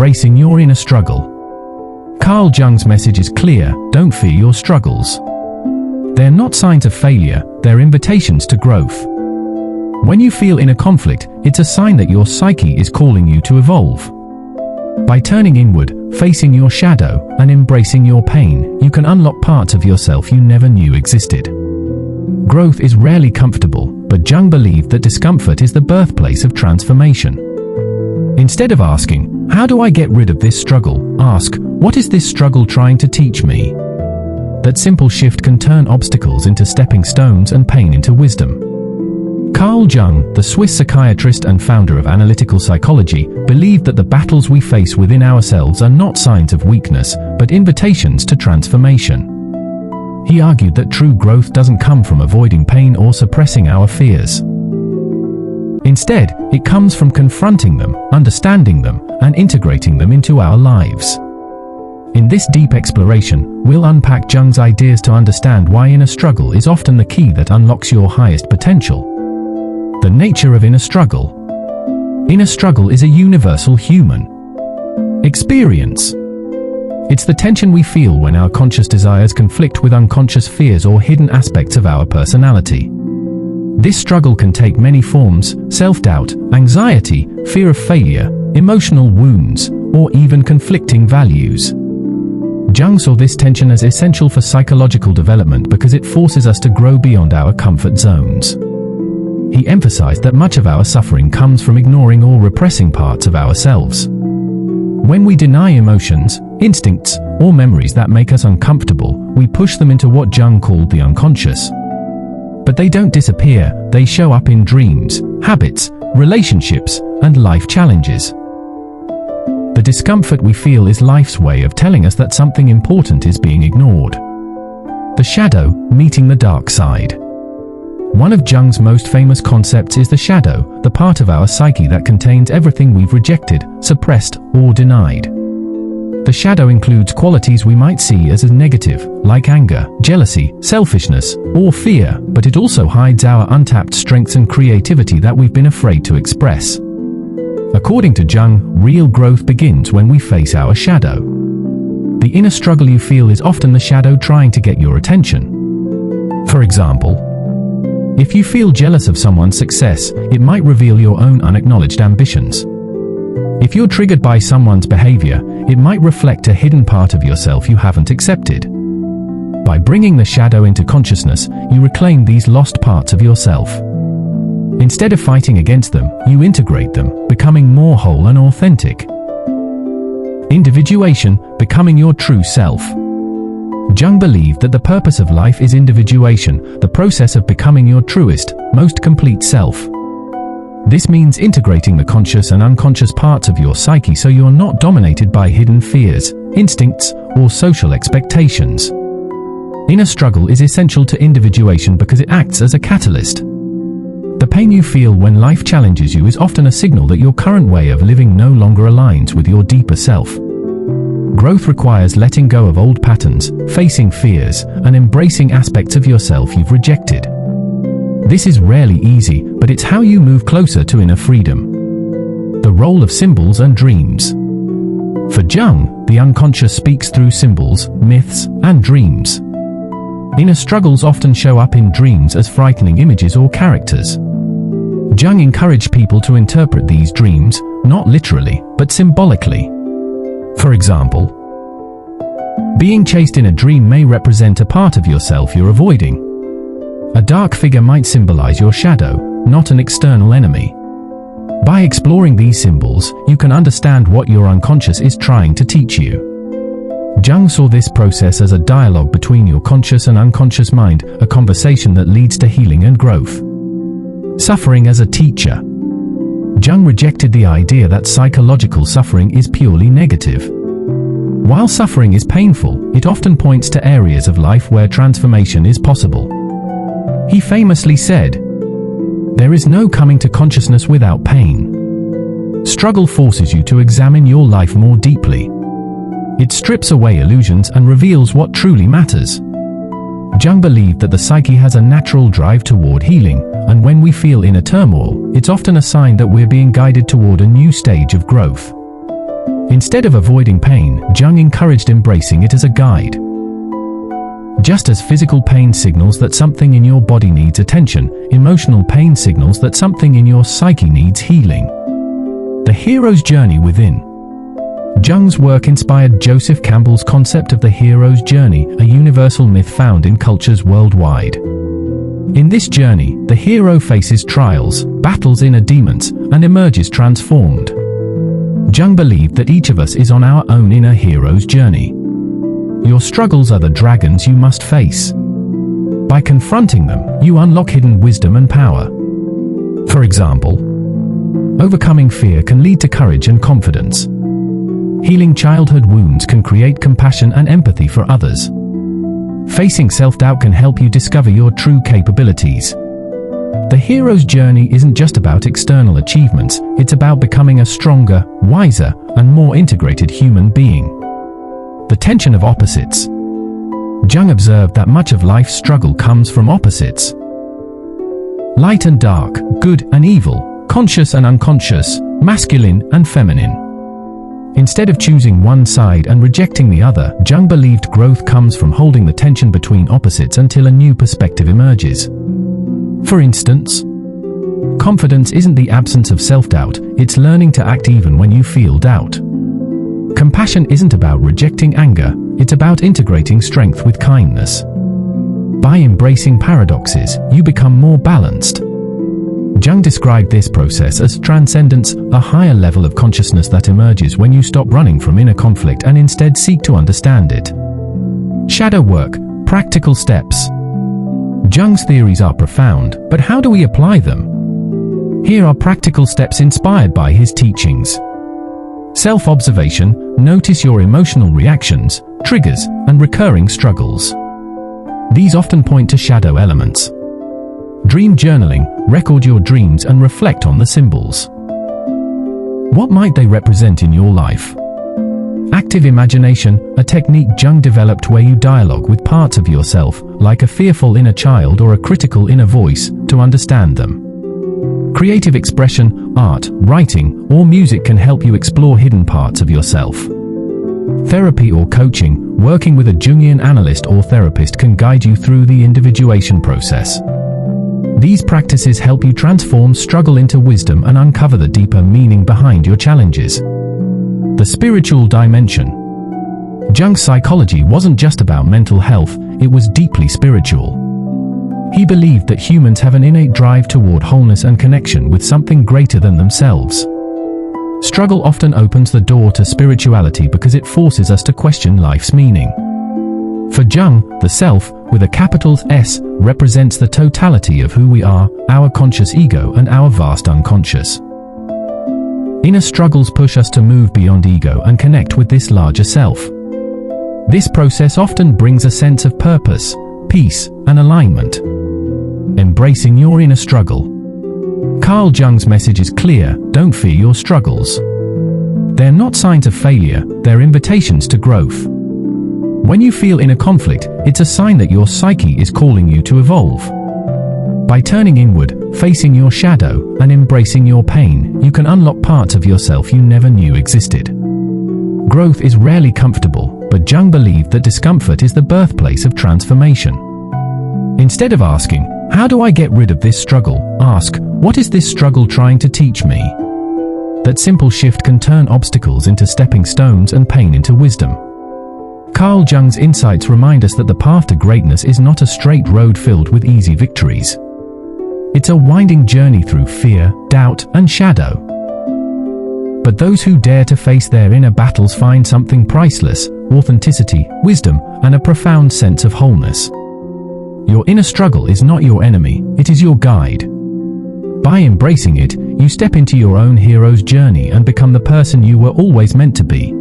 embracing your inner struggle. Carl Jung's message is clear: don't fear your struggles. They're not signs of failure, they're invitations to growth. When you feel inner conflict, it's a sign that your psyche is calling you to evolve. By turning inward, facing your shadow, and embracing your pain, you can unlock parts of yourself you never knew existed. Growth is rarely comfortable, but Jung believed that discomfort is the birthplace of transformation. Instead of asking, "How do I get rid of this struggle?" ask, "What is this struggle trying to teach me?" That simple shift can turn obstacles into stepping stones and pain into wisdom. Carl Jung, the Swiss psychiatrist and founder of analytical psychology, believed that the battles we face within ourselves are not signs of weakness, but invitations to transformation. He argued that true growth doesn't come from avoiding pain or suppressing our fears. Instead, it comes from confronting them, understanding them, and integrating them into our lives. In this deep exploration, we'll unpack Jung's ideas to understand why inner struggle is often the key that unlocks your highest potential. The nature of inner struggle. Inner struggle is a universal human experience. It's the tension we feel when our conscious desires conflict with unconscious fears or hidden aspects of our personality. This struggle can take many forms: self-doubt, anxiety, fear of failure, emotional wounds, or even conflicting values. Jung saw this tension as essential for psychological development because it forces us to grow beyond our comfort zones. He emphasized that much of our suffering comes from ignoring or repressing parts of ourselves. When we deny emotions, instincts, or memories that make us uncomfortable, we push them into what Jung called the unconscious. But they don't disappear, they show up in dreams, habits, relationships, and life challenges. The discomfort we feel is life's way of telling us that something important is being ignored. The shadow, meeting the dark side. One of Jung's most famous concepts is the shadow, the part of our psyche that contains everything we've rejected, suppressed, or denied. The shadow includes qualities we might see as negative, like anger, jealousy, selfishness, or fear, but it also hides our untapped strengths and creativity that we've been afraid to express. According to Jung, real growth begins when we face our shadow. The inner struggle you feel is often the shadow trying to get your attention. For example, if you feel jealous of someone's success, it might reveal your own unacknowledged ambitions. If you're triggered by someone's behavior, it might reflect a hidden part of yourself you haven't accepted. By bringing the shadow into consciousness, you reclaim these lost parts of yourself. Instead of fighting against them, you integrate them, becoming more whole and authentic. Individuation, becoming your true self. Jung believed that the purpose of life is individuation, the process of becoming your truest, most complete self. This means integrating the conscious and unconscious parts of your psyche so you're not dominated by hidden fears, instincts, or social expectations. Inner struggle is essential to individuation because it acts as a catalyst. The pain you feel when life challenges you is often a signal that your current way of living no longer aligns with your deeper self. Growth requires letting go of old patterns, facing fears, and embracing aspects of yourself you've rejected. This is rarely easy, but it's how you move closer to inner freedom. The role of symbols and dreams. For Jung, the unconscious speaks through symbols, myths, and dreams. Inner struggles often show up in dreams as frightening images or characters. Jung encouraged people to interpret these dreams, not literally, but symbolically. For example, being chased in a dream may represent a part of yourself you're avoiding. A dark figure might symbolize your shadow, not an external enemy. By exploring these symbols, you can understand what your unconscious is trying to teach you. Jung saw this process as a dialogue between your conscious and unconscious mind, a conversation that leads to healing and growth. Suffering as a teacher. Jung rejected the idea that psychological suffering is purely negative. While suffering is painful, it often points to areas of life where transformation is possible. He famously said, "There is no coming to consciousness without pain." Struggle forces you to examine your life more deeply. It strips away illusions and reveals what truly matters. Jung believed that the psyche has a natural drive toward healing, and when we feel inner turmoil, it's often a sign that we're being guided toward a new stage of growth. Instead of avoiding pain, Jung encouraged embracing it as a guide. Just as physical pain signals that something in your body needs attention, emotional pain signals that something in your psyche needs healing. The hero's journey within. Jung's work inspired Joseph Campbell's concept of the hero's journey, a universal myth found in cultures worldwide. In this journey, the hero faces trials, battles inner demons, and emerges transformed. Jung believed that each of us is on our own inner hero's journey. Your struggles are the dragons you must face. By confronting them, you unlock hidden wisdom and power. For example, overcoming fear can lead to courage and confidence. Healing childhood wounds can create compassion and empathy for others. Facing self-doubt can help you discover your true capabilities. The hero's journey isn't just about external achievements, it's about becoming a stronger, wiser, and more integrated human being. The tension of opposites. Jung observed that much of life's struggle comes from opposites. Light and dark, good and evil, conscious and unconscious, masculine and feminine. Instead of choosing one side and rejecting the other, Jung believed growth comes from holding the tension between opposites until a new perspective emerges. For instance, confidence isn't the absence of self-doubt, it's learning to act even when you feel doubt. Compassion isn't about rejecting anger, it's about integrating strength with kindness. By embracing paradoxes, you become more balanced. Jung described this process as transcendence, a higher level of consciousness that emerges when you stop running from inner conflict and instead seek to understand it. Shadow work, practical steps. Jung's theories are profound, but how do we apply them? Here are practical steps inspired by his teachings. Self-observation, notice your emotional reactions, triggers, and recurring struggles. These often point to shadow elements. Dream journaling, record your dreams and reflect on the symbols. What might they represent in your life? Active imagination, a technique Jung developed where you dialogue with parts of yourself, like a fearful inner child or a critical inner voice, to understand them. Creative expression, art, writing, or music can help you explore hidden parts of yourself. Therapy or coaching, working with a Jungian analyst or therapist can guide you through the individuation process. These practices help you transform struggle into wisdom and uncover the deeper meaning behind your challenges. The spiritual dimension. Jung's psychology wasn't just about mental health, it was deeply spiritual. He believed that humans have an innate drive toward wholeness and connection with something greater than themselves. Struggle often opens the door to spirituality because it forces us to question life's meaning. For Jung, the self, with a capital S, represents the totality of who we are, our conscious ego and our vast unconscious. Inner struggles push us to move beyond ego and connect with this larger self. This process often brings a sense of purpose, peace, and alignment. Embracing your inner struggle. Carl Jung's message is clear: don't fear your struggles. They're not signs of failure, they're invitations to growth. When you feel inner conflict, it's a sign that your psyche is calling you to evolve. By turning inward, facing your shadow, and embracing your pain, you can unlock parts of yourself you never knew existed. Growth is rarely comfortable, but Jung believed that discomfort is the birthplace of transformation. Instead of asking, "How do I get rid of this struggle?" ask, "What is this struggle trying to teach me?" That simple shift can turn obstacles into stepping stones and pain into wisdom. Carl Jung's insights remind us that the path to greatness is not a straight road filled with easy victories. It's a winding journey through fear, doubt, and shadow. But those who dare to face their inner battles find something priceless: authenticity, wisdom, and a profound sense of wholeness. Your inner struggle is not your enemy, it is your guide. By embracing it, you step into your own hero's journey and become the person you were always meant to be.